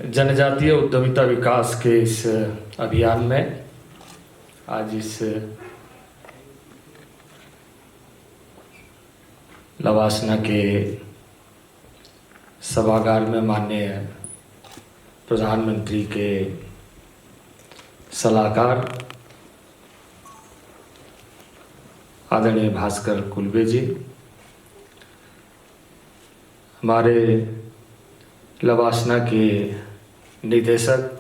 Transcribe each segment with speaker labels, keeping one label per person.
Speaker 1: जनजातीय उद्यमिता विकास के इस अभियान में आज इस लवासना के सभागार में माननीय प्रधानमंत्री के सलाहकार आदरणीय भास्कर कुलबे जी, हमारे लवासना के निदेशक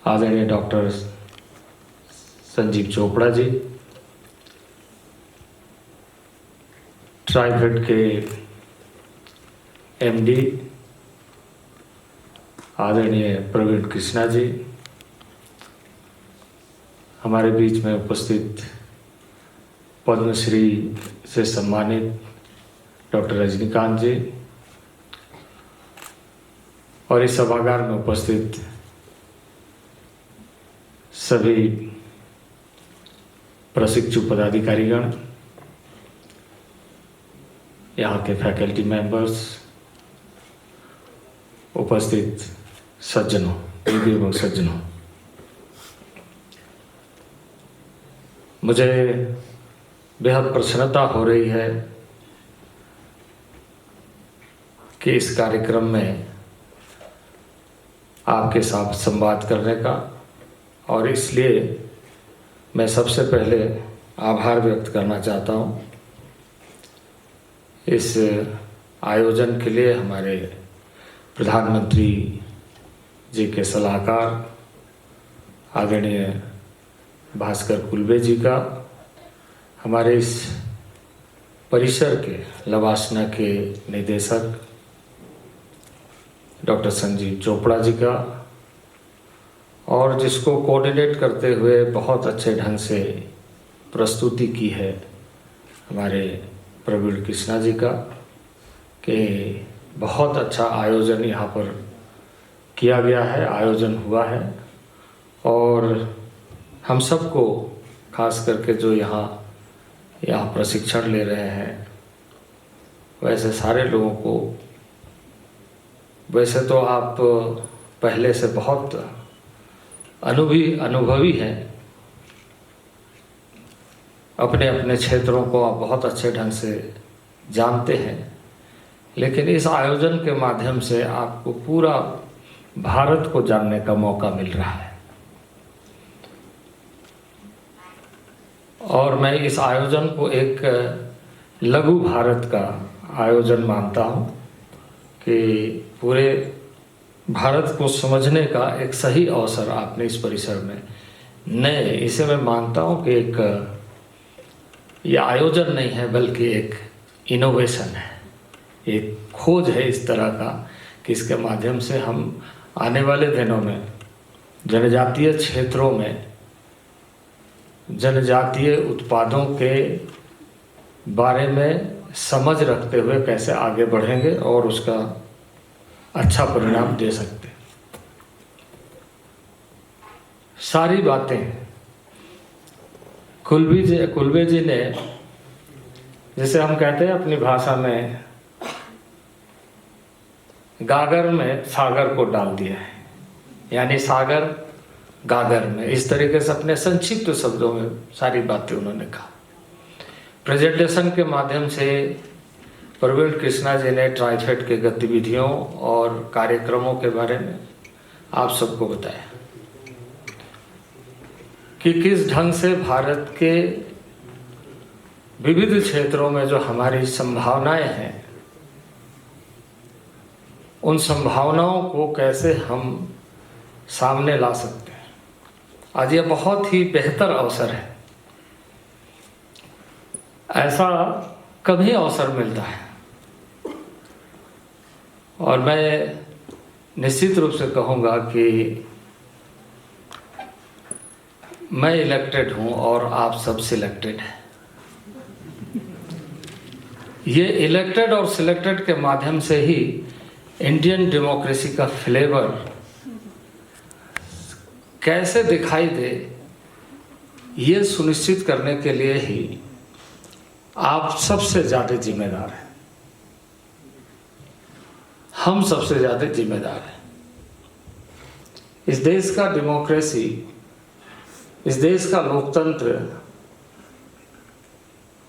Speaker 1: आदरणीय डॉक्टर संजीव चोपड़ा जी, ट्राइफेड के एमडी आदरणीय प्रवीण कृष्णा जी, हमारे बीच में उपस्थित पद्मश्री से सम्मानित डॉक्टर रजनीकांत जी और इस सभागार में उपस्थित सभी प्रशिक्षु पदाधिकारीगण, यहाँ के फैकल्टी मेंबर्स, उपस्थित सज्जनों, दीदी एवं सज्जनों, मुझे बेहद प्रसन्नता हो रही है कि इस कार्यक्रम में आपके साथ संवाद करने का, और इसलिए मैं सबसे पहले आभार व्यक्त करना चाहता हूँ इस आयोजन के लिए हमारे प्रधानमंत्री जी के सलाहकार आदरणीय भास्कर कुलबे जी का, हमारे इस परिसर के लवासना के निदेशक डॉक्टर संजीव चोपड़ा जी का, और जिसको कोऑर्डिनेट करते हुए बहुत अच्छे ढंग से प्रस्तुति की है हमारे प्रवीण कृष्णा जी का, कि बहुत अच्छा आयोजन यहाँ पर किया गया है, आयोजन हुआ है। और हम सबको, खास करके जो यहाँ प्रशिक्षण ले रहे हैं, वैसे सारे लोगों को, वैसे तो आप पहले से बहुत अनुभवी हैं, अपने अपने क्षेत्रों को आप बहुत अच्छे ढंग से जानते हैं, लेकिन इस आयोजन के माध्यम से आपको पूरा भारत को जानने का मौका मिल रहा है। और मैं इस आयोजन को एक लघु भारत का आयोजन मानता हूँ कि पूरे भारत को समझने का एक सही अवसर आपने इस परिसर में इसे मैं मानता हूँ कि एक ये आयोजन नहीं है बल्कि एक इनोवेशन है, एक खोज है इस तरह का कि इसके माध्यम से हम आने वाले दिनों में जनजातीय क्षेत्रों में जनजातीय उत्पादों के बारे में समझ रखते हुए कैसे आगे बढ़ेंगे और उसका अच्छा परिणाम दे सकते हैं। सारी बातें कुलबे जी ने, जैसे हम कहते हैं अपनी भाषा में, गागर में सागर को डाल दिया है, यानी सागर गागर में, इस तरीके से अपने संक्षिप्त शब्दों में सारी बातें उन्होंने कहा। प्रेजेंटेशन के माध्यम से प्रवीण कृष्णा जी ने ट्राइफेड के गतिविधियों और कार्यक्रमों के बारे में आप सबको बताया कि किस ढंग से भारत के विविध क्षेत्रों में जो हमारी संभावनाएं हैं, उन संभावनाओं को कैसे हम सामने ला सकते हैं। आज यह बहुत ही बेहतर अवसर है, ऐसा कभी अवसर मिलता है। और मैं निश्चित रूप से कहूँगा कि मैं इलेक्टेड हूँ और आप सब सिलेक्टेड हैं। ये इलेक्टेड और सिलेक्टेड के माध्यम से ही इंडियन डेमोक्रेसी का फ्लेवर कैसे दिखाई दे, ये सुनिश्चित करने के लिए ही आप सबसे ज़्यादा जिम्मेदार हैं। हम सबसे ज़्यादा जिम्मेदार हैं। इस देश का डेमोक्रेसी, इस देश का लोकतंत्र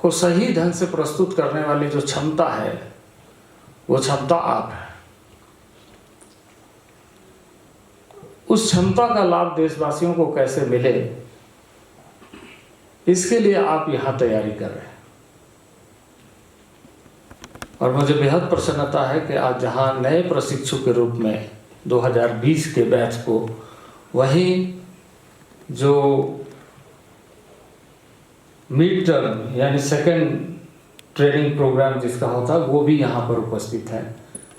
Speaker 1: को सही ढंग से प्रस्तुत करने वाली जो क्षमता है, वो क्षमता आप है। उस क्षमता का लाभ देशवासियों को कैसे मिले, इसके लिए आप यहाँ तैयारी कर रहे हैं। और मुझे बेहद प्रसन्नता है कि आज जहाँ नए प्रशिक्षु के रूप में 2020 के बैच को, वहीं जो मिड टर्म यानी सेकेंड ट्रेनिंग प्रोग्राम जिसका होता है, वो भी यहाँ पर उपस्थित है।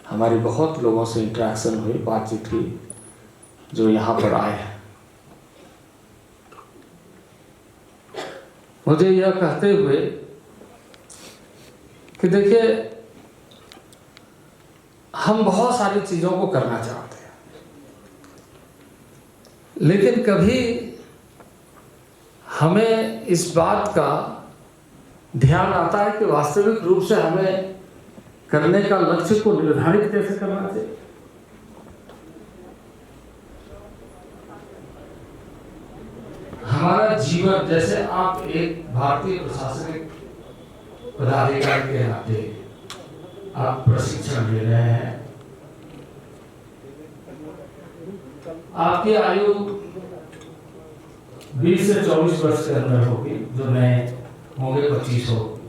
Speaker 1: हमारी बहुत लोगों से इंटरेक्शन हुई, बातचीत हुई, जो यहाँ पर आए हैं। मुझे यह कहते हुए कि देखिए, हम बहुत सारी चीज़ों को करना चाहते हैं, लेकिन कभी हमें इस बात का ध्यान आता है कि वास्तविक रूप से हमें करने का लक्ष्य को निर्धारित कैसे करना चाहिए। हमारा जीवन, जैसे आप एक भारतीय प्रशासनिक पदाधिकारी के नाते आप प्रशिक्षण ले रहे हैं, आपकी आयु 20 से 24 वर्ष के अंदर होगी, जो नए होंगे 25 हो।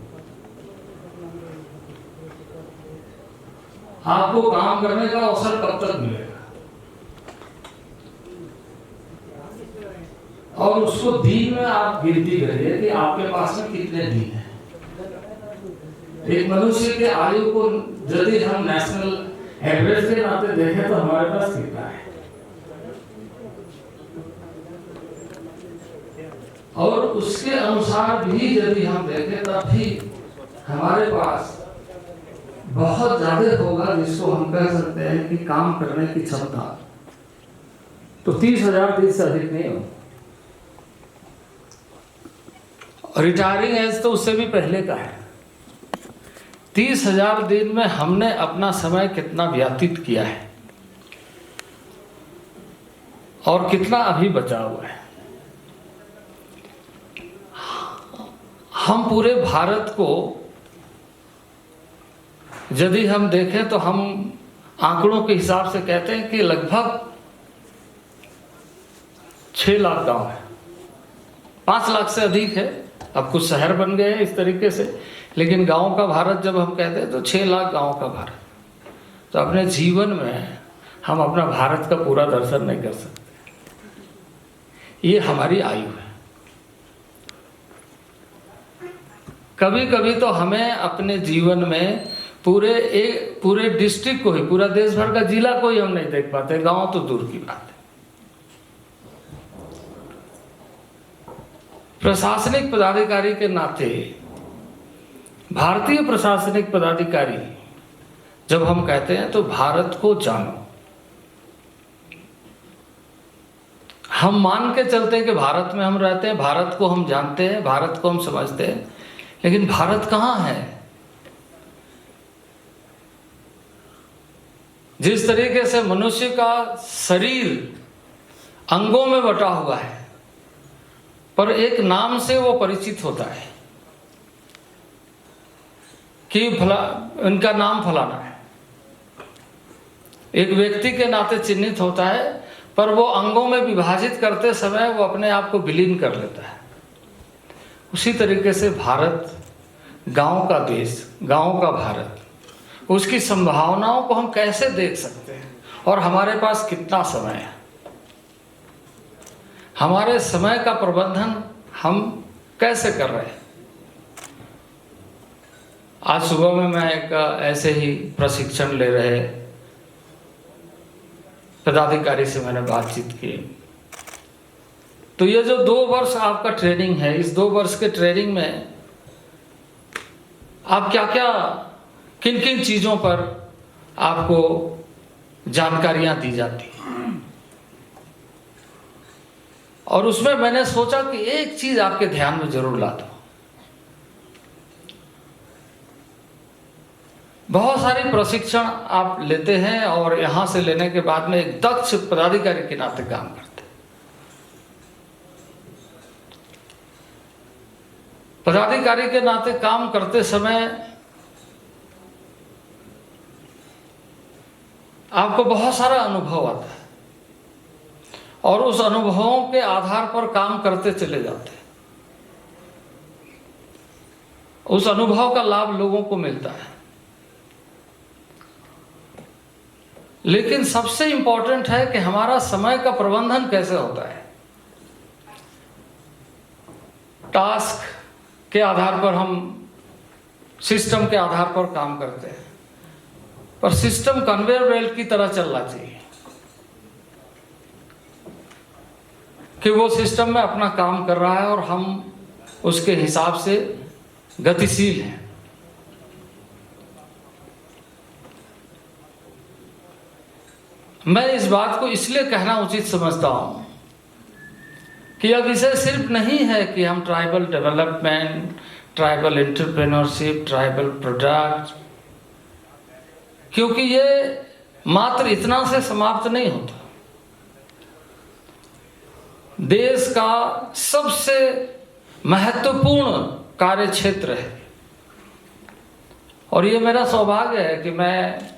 Speaker 1: आपको काम करने का अवसर कब तक मिलेगा, और उसको दिन में आप गिनती करिए कि आपके पास में कितने दिन हैं। एक मनुष्य के आयु को यदि हम नेशनल एवरेज के नाते देखें तो हमारे पास कितना है, और उसके अनुसार भी यदि हम देखें तब भी हमारे पास बहुत ज्यादा होगा, जिसको हम कह सकते हैं कि काम करने की क्षमता। तो 30,000 दिन से अधिक नहीं हो। रिटायरिंग एज तो उससे भी पहले का है। 30,000 दिन में हमने अपना समय कितना व्यतीत किया है और कितना अभी बचा हुआ है। हम पूरे भारत को यदि हम देखें तो हम आंकड़ों के हिसाब से कहते हैं कि लगभग 6 लाख गांव है। 5 लाख से अधिक है, अब कुछ शहर बन गए हैं इस तरीके से, लेकिन गांव का भारत जब हम कहते हैं तो 6 लाख गांव का भारत। तो अपने जीवन में हम अपना भारत का पूरा दर्शन नहीं कर सकते। ये हमारी आयु है। कभी कभी तो हमें अपने जीवन में पूरे डिस्ट्रिक्ट को ही, पूरा देश भर का जिला को ही हम नहीं देख पाते, गांव तो दूर की बात है। प्रशासनिक पदाधिकारी के नाते, भारतीय प्रशासनिक पदाधिकारी जब हम कहते हैं तो भारत को जानो। हम मान के चलते हैं कि भारत में हम रहते हैं, भारत को हम जानते हैं, भारत को हम समझते हैं, लेकिन भारत कहाँ है? जिस तरीके से मनुष्य का शरीर अंगों में बटा हुआ है, पर एक नाम से वो परिचित होता है कि इनका नाम फलाना है, एक व्यक्ति के नाते चिन्हित होता है, पर वो अंगों में विभाजित करते समय वो अपने आप को विलीन कर लेता है। उसी तरीके से भारत गांव का देश, गांव का भारत, उसकी संभावनाओं को हम कैसे देख सकते हैं और हमारे पास कितना समय है, हमारे समय का प्रबंधन हम कैसे कर रहे हैं। आज सुबह में मैं एक ऐसे ही प्रशिक्षण ले रहे पदाधिकारी से मैंने बातचीत की। तो ये जो 2 वर्ष आपका ट्रेनिंग है, इस 2 वर्ष के ट्रेनिंग में आप क्या क्या, किन किन चीज़ों पर आपको जानकारियां दी जाती हैं, और उसमें मैंने सोचा कि एक चीज आपके ध्यान में जरूर ला दूं। बहुत सारी प्रशिक्षण आप लेते हैं और यहाँ से लेने के बाद में एक दक्ष पदाधिकारी के नाते काम करते हैं। पदाधिकारी के नाते काम करते समय आपको बहुत सारा अनुभव आता है और उस अनुभवों के आधार पर काम करते चले जाते हैं। उस अनुभव का लाभ लोगों को मिलता है। लेकिन सबसे इंपॉर्टेंट है कि हमारा समय का प्रबंधन कैसे होता है। टास्क के आधार पर हम सिस्टम के आधार पर काम करते हैं, पर सिस्टम कन्वेयर बेल्ट की तरह चलना चाहिए कि वो सिस्टम में अपना काम कर रहा है और हम उसके हिसाब से गतिशील हैं। मैं इस बात को इसलिए कहना उचित समझता हूं कि यह विषय सिर्फ नहीं है कि हम tribal development, tribal entrepreneurship, tribal product, क्योंकि ये मात्र इतना से समाप्त नहीं होता। देश का सबसे महत्वपूर्ण कार्य क्षेत्र है और ये मेरा सौभाग्य है कि मैं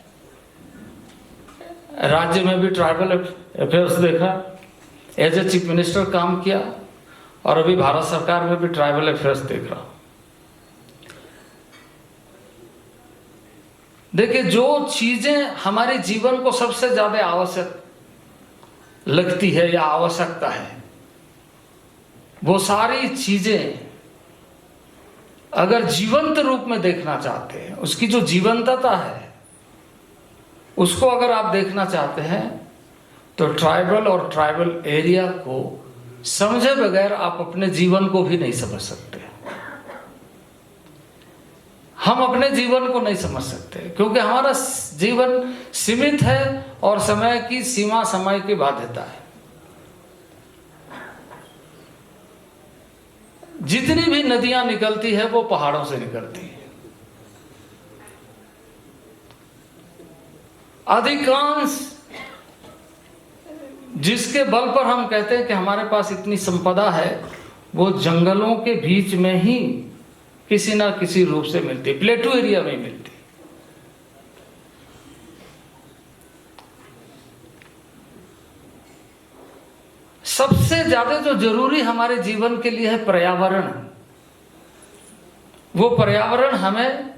Speaker 1: राज्य में भी ट्राइबल अफेयर्स देखा, एज ए चीफ मिनिस्टर काम किया और अभी भारत सरकार में भी ट्राइबल अफेयर्स देख रहा हूं। देखिए, जो चीजें हमारे जीवन को सबसे ज्यादा आवश्यक लगती है या आवश्यकता है, वो सारी चीजें अगर जीवंत रूप में देखना चाहते हैं, उसकी जो जीवंतता है उसको अगर आप देखना चाहते हैं, तो ट्राइबल और ट्राइबल एरिया को समझे बगैर आप अपने जीवन को भी नहीं समझ सकते। हम अपने जीवन को नहीं समझ सकते क्योंकि हमारा जीवन सीमित है और समय की सीमा, समय की बाध्यता है। जितनी भी नदियां निकलती है वो पहाड़ों से निकलती है। अधिकांश जिसके बल पर हम कहते हैं कि हमारे पास इतनी संपदा है, वो जंगलों के बीच में ही किसी ना किसी रूप से मिलती है, प्लेटू एरिया में मिलती है। सबसे ज्यादा जो जरूरी हमारे जीवन के लिए है पर्यावरण, वो पर्यावरण हमें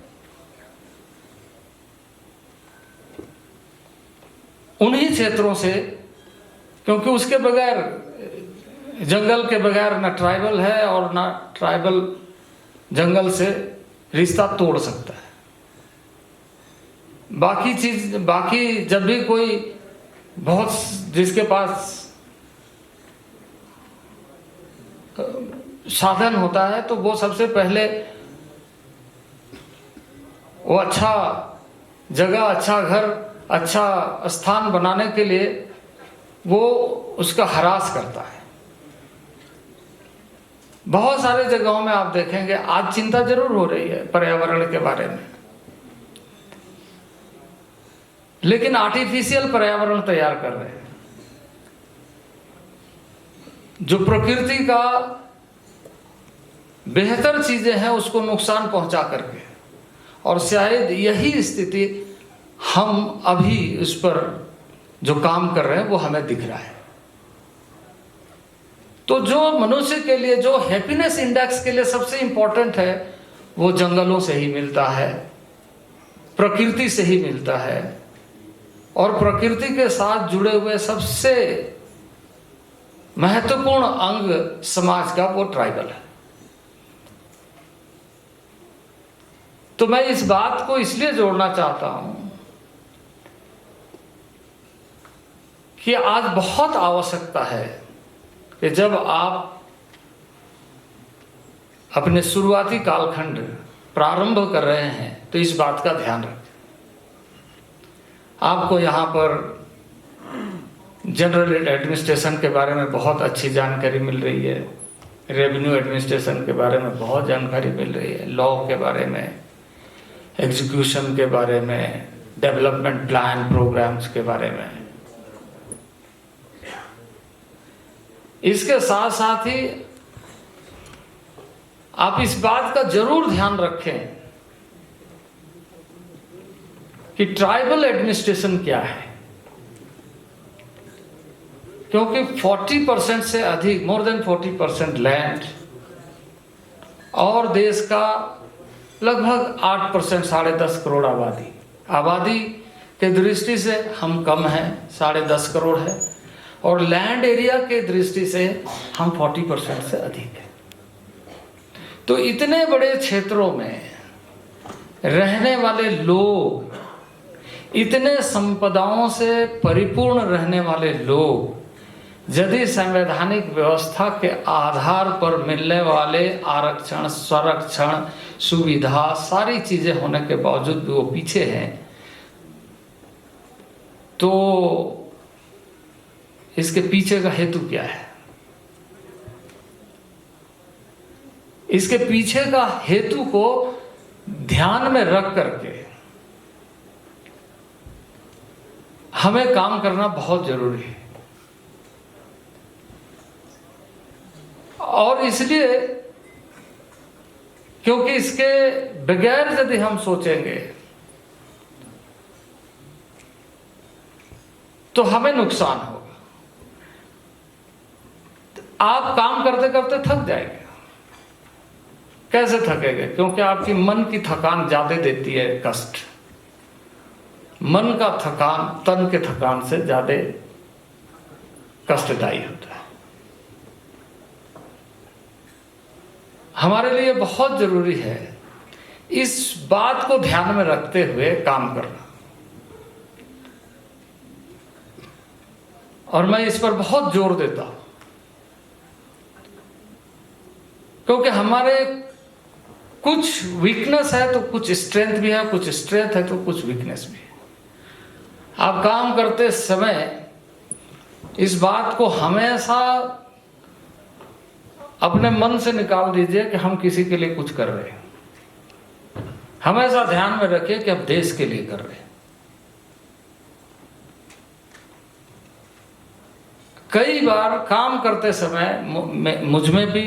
Speaker 1: उन्हीं क्षेत्रों से, क्योंकि उसके बगैर, जंगल के बगैर ना ट्राइबल है और ना ट्राइबल जंगल से रिश्ता तोड़ सकता है। बाकी जब भी कोई बहुत जिसके पास साधन होता है तो वो सबसे पहले वो अच्छा जगह, अच्छा घर, अच्छा स्थान बनाने के लिए वो उसका ह्रास करता है। बहुत सारे जगहों में आप देखेंगे आज चिंता जरूर हो रही है पर्यावरण के बारे में, लेकिन आर्टिफिशियल पर्यावरण तैयार कर रहे हैं जो प्रकृति का बेहतर चीजें हैं उसको नुकसान पहुंचा करके, और शायद यही स्थिति हम अभी उस पर जो काम कर रहे हैं वो हमें दिख रहा है। तो जो मनुष्य के लिए, जो हैप्पीनेस इंडेक्स के लिए सबसे इंपॉर्टेंट है, वो जंगलों से ही मिलता है, प्रकृति से ही मिलता है, और प्रकृति के साथ जुड़े हुए सबसे महत्वपूर्ण अंग समाज का वो ट्राइबल है। तो मैं इस बात को इसलिए जोड़ना चाहता हूं कि आज बहुत आवश्यकता है कि जब आप अपने शुरुआती कालखंड प्रारंभ कर रहे हैं तो इस बात का ध्यान रखें। आपको यहाँ पर जनरल एडमिनिस्ट्रेशन के बारे में बहुत अच्छी जानकारी मिल रही है, रेवेन्यू एडमिनिस्ट्रेशन के बारे में बहुत जानकारी मिल रही है, लॉ के बारे में, एग्जीक्यूशन के बारे में, डेवलपमेंट प्लान प्रोग्राम्स के बारे में। इसके साथ साथ ही आप इस बात का जरूर ध्यान रखें कि ट्राइबल एडमिनिस्ट्रेशन क्या है, क्योंकि 40% से अधिक, मोर देन 40% लैंड और देश का लगभग 8%, 10.5 करोड़ आबादी के दृष्टि से हम कम हैं, 10.5 करोड़ है, और लैंड एरिया के दृष्टि से हम 40% से अधिक हैं। तो इतने बड़े क्षेत्रों में रहने वाले लोग, इतने संपदाओं से परिपूर्ण रहने वाले लोग, यदि संवैधानिक व्यवस्था के आधार पर मिलने वाले आरक्षण, संरक्षण, सुविधा, सारी चीजें होने के बावजूद भी वो पीछे हैं, तो इसके पीछे का हेतु क्या है? इसके पीछे का हेतु को ध्यान में रख करके हमें काम करना बहुत जरूरी है। और इसलिए क्योंकि इसके बगैर यदि हम सोचेंगे तो हमें नुकसान होगा। आप काम करते करते थक जाएंगे। कैसे थकेंगे? क्योंकि आपकी मन की थकान ज्यादा देती है कष्ट। मन का थकान तन के थकान से ज्यादा कष्टदायी होता है। हमारे लिए बहुत जरूरी है इस बात को ध्यान में रखते हुए काम करना, और मैं इस पर बहुत जोर देता हूं, क्योंकि हमारे कुछ वीकनेस है तो कुछ स्ट्रेंथ भी है, कुछ स्ट्रेंथ है तो कुछ वीकनेस भी है। आप काम करते समय इस बात को हमेशा अपने मन से निकाल दीजिए कि हम किसी के लिए कुछ कर रहे हैं। हमेशा ध्यान में रखिए कि आप देश के लिए कर रहे हैं। कई बार काम करते समय मुझ में भी,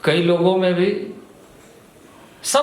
Speaker 1: कई लोगों में भी